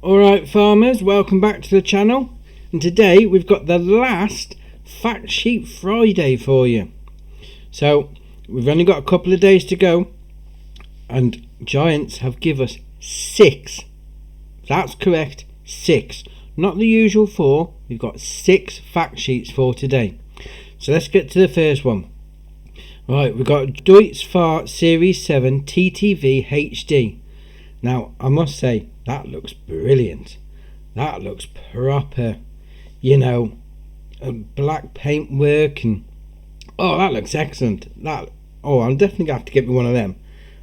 Alright farmers, welcome back to the channel, and today we've got the last Fact Sheet Friday for you. So we've only got a couple of days to go, and Giants have given us 6. That's correct, 6. Not the usual 4, we've got 6 fact sheets for today. So let's get to the first one. Right, we've got Deutz Fahr Series 7 TTV HD. Now I must say, that looks brilliant. That looks proper, black paint work, and that looks excellent. I'm definitely gonna have to get me one of them.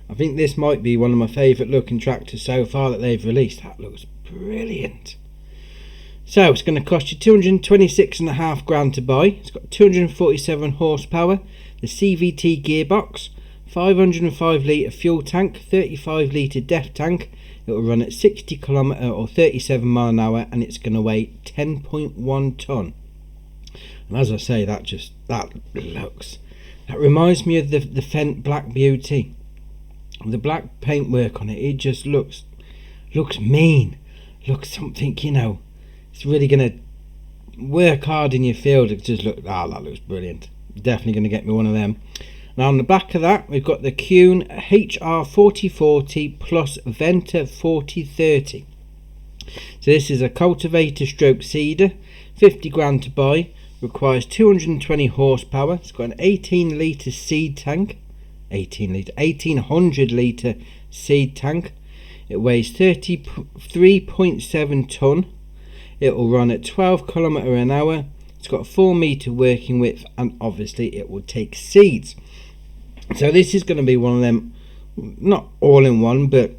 I think this might be one of my favourite looking tractors so far that they've released. That looks brilliant. So it's going to cost you £226.5 grand to buy. It's got 247 horsepower, the CVT gearbox, 505 litre fuel tank, 35 litre def tank. It will run at 60 km or 37 mile an hour, and it's going to weigh 10.1 tonne. And as I say, that reminds me of the Fendt Black Beauty. The black paintwork on it just looks mean. Looks something, it's really going to work hard in your field. It just that looks brilliant. Definitely going to get me one of them. Now on the back of that, we've got the Kuhn HR4040 plus Venta 4030. So this is a cultivator stroke seeder, 50 grand to buy, requires 220 horsepower. It's got an 18 litre seed tank, 1800 litre seed tank. It weighs 33.7 tonne. It will run at 12 km an hour. It's got a 4 metre working width, and obviously it will take seeds. So this is going to be one of them, not all in one, but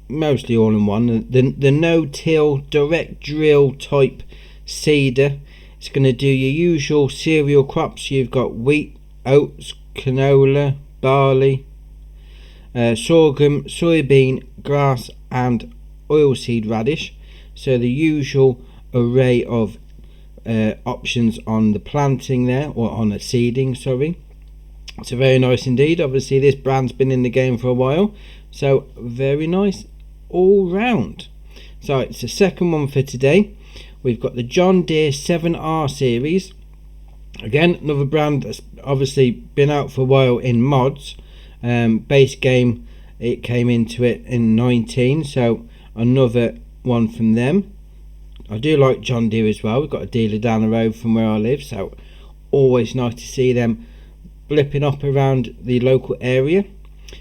mostly all in one. The no-till direct drill type seeder. It's going to do your usual cereal crops. You've got wheat, oats, canola, barley, sorghum, soybean, grass and oilseed radish. So the usual array of options on the planting there, or on the seeding, sorry. It's very nice indeed. Obviously this brand's been in the game for a while, so very nice all round. So it's the second one for today. We've got the John Deere 7R series. Again, another brand that's obviously been out for a while in mods. Base game, it came into it in 19, so another one from them. I do like John Deere as well. We've got a dealer down the road from where I live, so always nice to see them blipping up around the local area.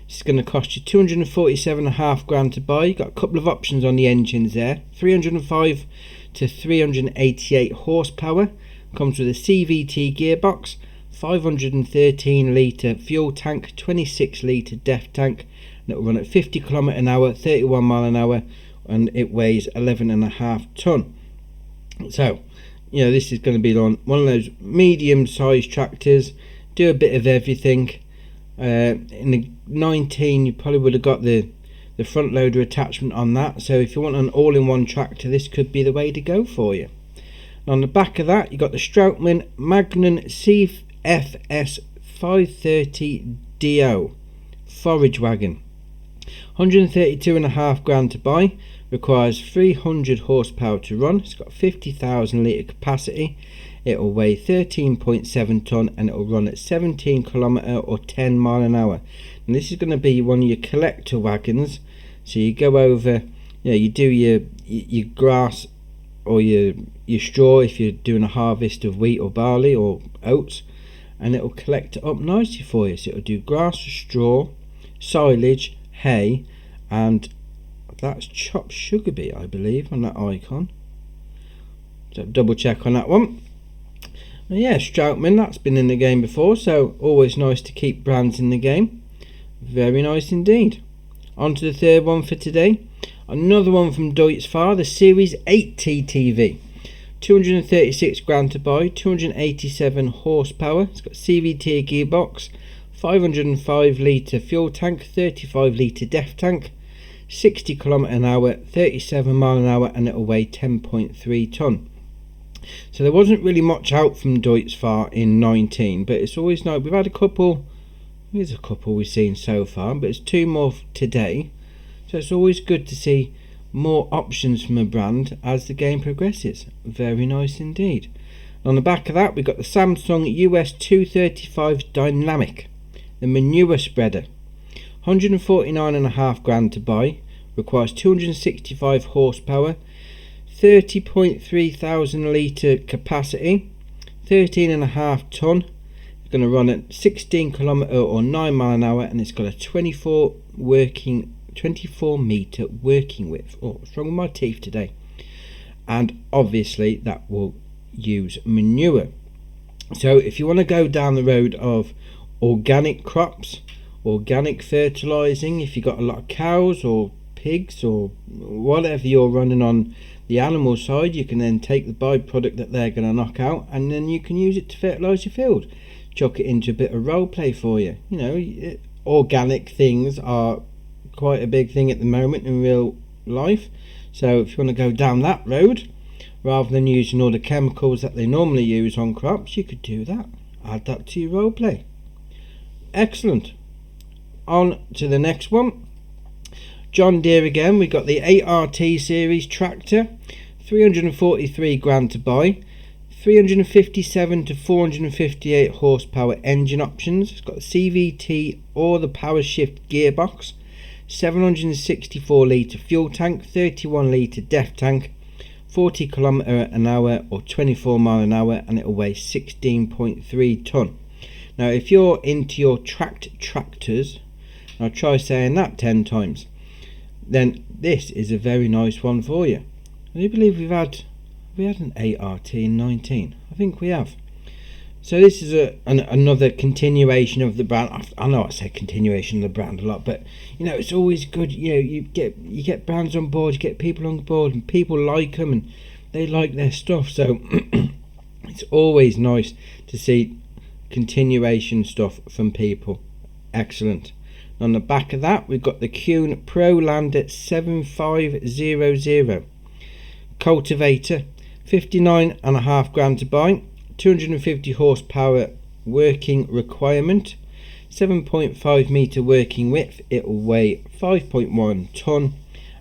It's going to cost you £247.5 grand to buy. You've got a couple of options on the engines there, 305 to 388 horsepower. Comes with a CVT gearbox, 513 litre fuel tank, 26 litre def tank, and it will run at 50 km an hour, 31 mile an hour, and it weighs 11.5 tonne. So this is going to be one of those medium sized tractors. Do a bit of everything. In the 19 you probably would have got the front loader attachment on that, so if you want an all-in-one tractor, this could be the way to go for you. And on the back of that, you got the Strautmann Magnum CFS 530 DO Forage Wagon, 132.5 grand to buy, requires 300 horsepower to run. It's got 50,000 litre capacity. It will weigh 13.7 tonne, and it will run at 17 km or 10 mile an hour. And this is going to be one of your collector wagons. So you go over, you do your grass or your straw if you're doing a harvest of wheat or barley or oats, and it will collect it up nicely for you. So it will do grass, straw, silage, hay, and that's chopped sugar beet, I believe, on that icon. So double check on that one. Yeah, Strautmann, that's been in the game before, so always nice to keep brands in the game. Very nice indeed. On to the third one for today. Another one from Deutz Fahr, the Series 8 TTV. 236 grand to buy, 287 horsepower. It's got CVT gearbox, 505 litre fuel tank, 35 litre def tank, 60 km an hour, 37 mile an hour, and it'll weigh 10.3 tonne. So there wasn't really much out from Deutz Fahr in 19, but it's always nice. We've had a couple, here's a couple we've seen so far, but it's 2 more today. So it's always good to see more options from a brand as the game progresses. Very nice indeed. On the back of that, we've got the Samsung US 235 Dynamic, the manure spreader. 149.5 grand to buy, requires 265 horsepower, 30.3 thousand litre capacity, 13.5 ton. It's going to run at 16 kilometre or 9 mile an hour, and it's got a 24 metre working width. Oh, what's wrong with my teeth today? And obviously that will use manure. So if you want to go down the road of organic crops, organic fertilizing, if you've got a lot of cows or pigs or whatever you're running on the animal side, you can then take the byproduct that they're going to knock out, and then you can use it to fertilize your field. Chuck it into a bit of role play for you. You know, organic things are quite a big thing at the moment in real life. So if you want to go down that road, rather than using all the chemicals that they normally use on crops, you could do that. Add that to your role play. Excellent. On to the next one. John Deere again. We got the 8RT series tractor, 343 grand to buy, 357 to 458 horsepower engine options. It's got the CVT or the power shift gearbox, 764 litre fuel tank, 31 litre def tank, 40 kilometre an hour or 24 mile an hour, and it'll weigh 16.3 ton. Now if you're into your tractors, I'll try saying that 10 times, then this is a very nice one for you. I do believe we had an 8RT in 19. I think we have. So this is another continuation of the brand. I know I say continuation of the brand a lot, but you know, it's always good. You know, you get brands on board, you get people on board, and people like them and they like their stuff. So it's always nice to see continuation stuff from people. Excellent. On the back of that, we've got the Kuhn ProLander 7500 cultivator, 59.5 grand to buy, 250 horsepower working requirement, 7.5 metre working width. It will weigh 5.1 ton,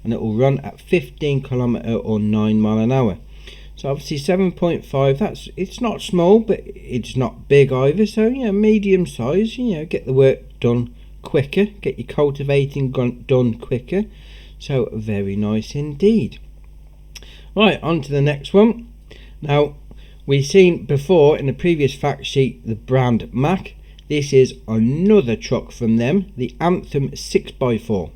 and it will run at 15 kilometre or 9 mile an hour. So obviously 7.5, it's not small, but it's not big either. So you know, medium size. You know, get the work done quicker, get your cultivating done quicker. So very nice indeed. Right, on to the next one. Now, we've seen before in the previous fact sheet the brand Mack. This is another truck from them, the Anthem 6x4.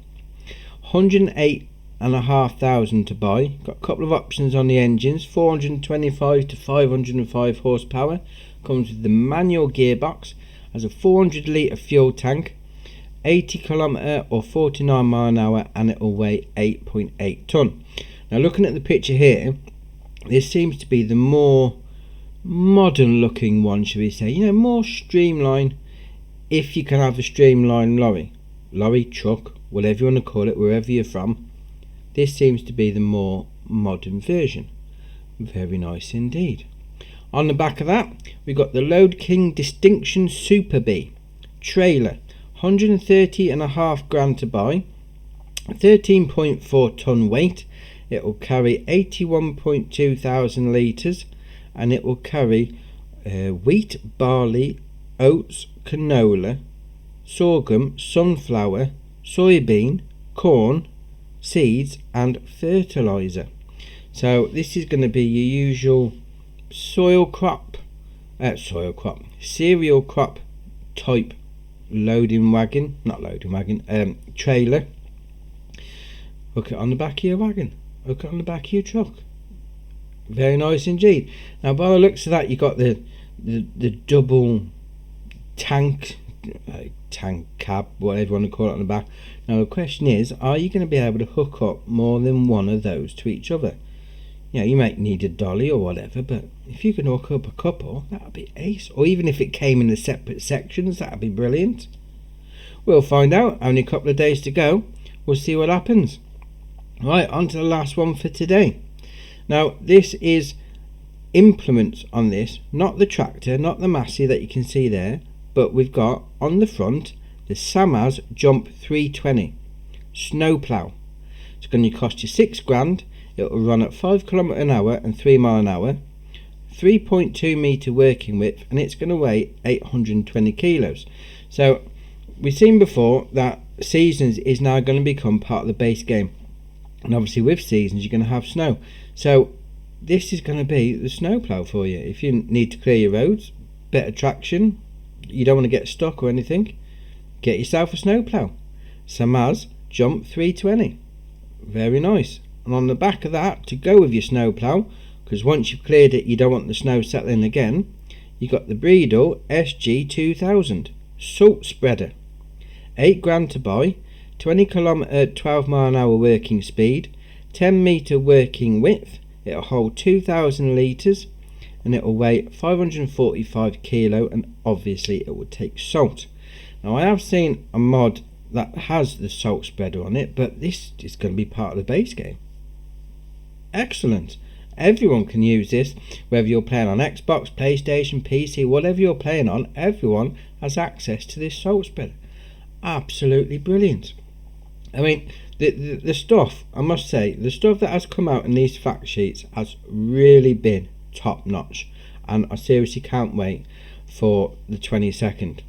108,500 to buy. Got a couple of options on the engines, 425 to 505 horsepower. Comes with the manual gearbox, has a 400 litre fuel tank, 80 kilometre or 49 mile an hour, and it will weigh 8.8 ton. Now looking at the picture here, this seems to be the more modern looking one, should we say, you know, more streamlined, if you can have a streamlined lorry, truck, whatever you want to call it, wherever you're from. This seems to be the more modern version. Very nice indeed. On the back of that, we've got the Load King Distinction Super B trailer, 130.5 grand to buy, 13.4 ton weight. It will carry 81.2 thousand litres, and it will carry wheat, barley, oats, canola, sorghum, sunflower, soybean, corn, seeds and fertilizer. So this is going to be your usual cereal crop type trailer. Hook it on the back of your wagon, hook it on the back of your truck. Very nice indeed. Now by the looks of that, you got the double tank cab, whatever you want to call it, on the back. Now the question is, are you going to be able to hook up more than one of those to each other? You know, you might need a dolly or whatever, but if you can hook up a couple, that would be ace. Or even if it came in the separate sections, that would be brilliant. We'll find out. Only a couple of days to go. We'll see what happens. Right, on to the last one for today. Now this is implements on this, not the tractor, not the Massey that you can see there, but we've got on the front the Samaz Jump 320 Snowplow. It's going to cost you £6,000. It will run at 5 km an hour and 3 mile an hour, 3.2 metre working width, and it's going to weigh 820 kilos. So we've seen before that seasons is now going to become part of the base game, and obviously with seasons you're going to have snow. So this is going to be the snowplow for you. If you need to clear your roads, better traction, you don't want to get stuck or anything, get yourself a snowplow. Samaz Jump 320, very nice. And on the back of that, to go with your snowplow, because once you've cleared it you don't want the snow settling again, you got the Breedle SG 2000 salt spreader, £8,000 to buy, 20 km 12 mile an hour working speed, 10 metre working width, it'll hold 2,000 litres, and it will weigh 545 kilo, and obviously it will take salt. Now I have seen a mod that has the salt spreader on it, but this is going to be part of the base game. Excellent. Everyone can use this, whether you're playing on Xbox, PlayStation, PC, whatever you're playing on, everyone has access to this salt spreader. Absolutely brilliant. I mean, the stuff, I must say, the stuff that has come out in these fact sheets has really been top notch, and I seriously can't wait for the 22nd.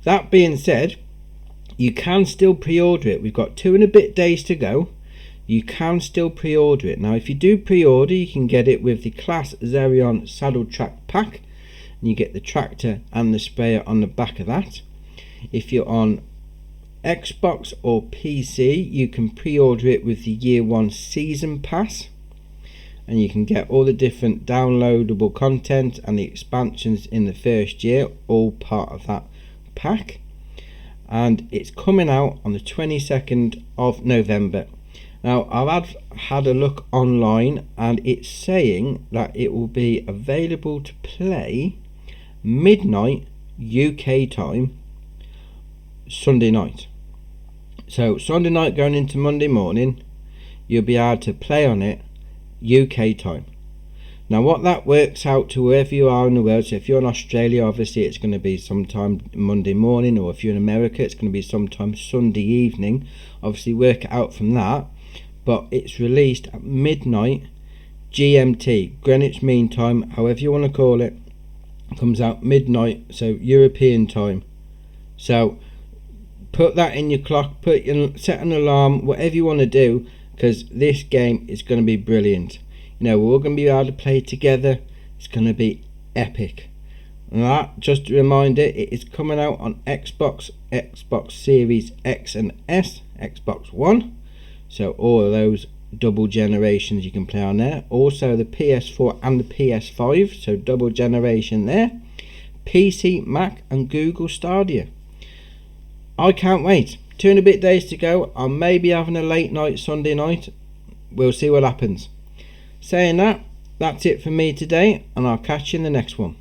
That being said, you can still pre-order it. We've got 2 and a bit days to go. You can still pre-order it. Now if you do pre-order, you can get it with the Class Xerion Saddle Track Pack, and you get the tractor and the sprayer on the back of that. If you're on Xbox or PC, you can pre-order it with the Year 1 Season Pass, and you can get all the different downloadable content and the expansions in the first year, all part of that pack. And it's coming out on the 22nd of November. Now I've had a look online, and it's saying that it will be available to play midnight UK time Sunday night. So Sunday night going into Monday morning, you'll be able to play on it UK time. Now what that works out to wherever you are in the world, so if you're in Australia, obviously it's going to be sometime Monday morning, or if you're in America it's going to be sometime Sunday evening. Obviously work it out from that, but it's released at midnight GMT, Greenwich Mean Time, however you want to call it. It comes out midnight, so European time. So put that in your clock, set an alarm, whatever you want to do, because this game is going to be brilliant. You know, we're all going to be able to play together. It's going to be epic. And that, just a reminder, it is coming out on Xbox, Xbox Series X and S, Xbox One. So all of those double generations you can play on there. Also the PS4 and the PS5, so double generation there. PC, Mac and Google Stadia. I can't wait. 2 and a bit days to go. I may be having a late night Sunday night. We'll see what happens. Saying that, that's it for me today, and I'll catch you in the next one.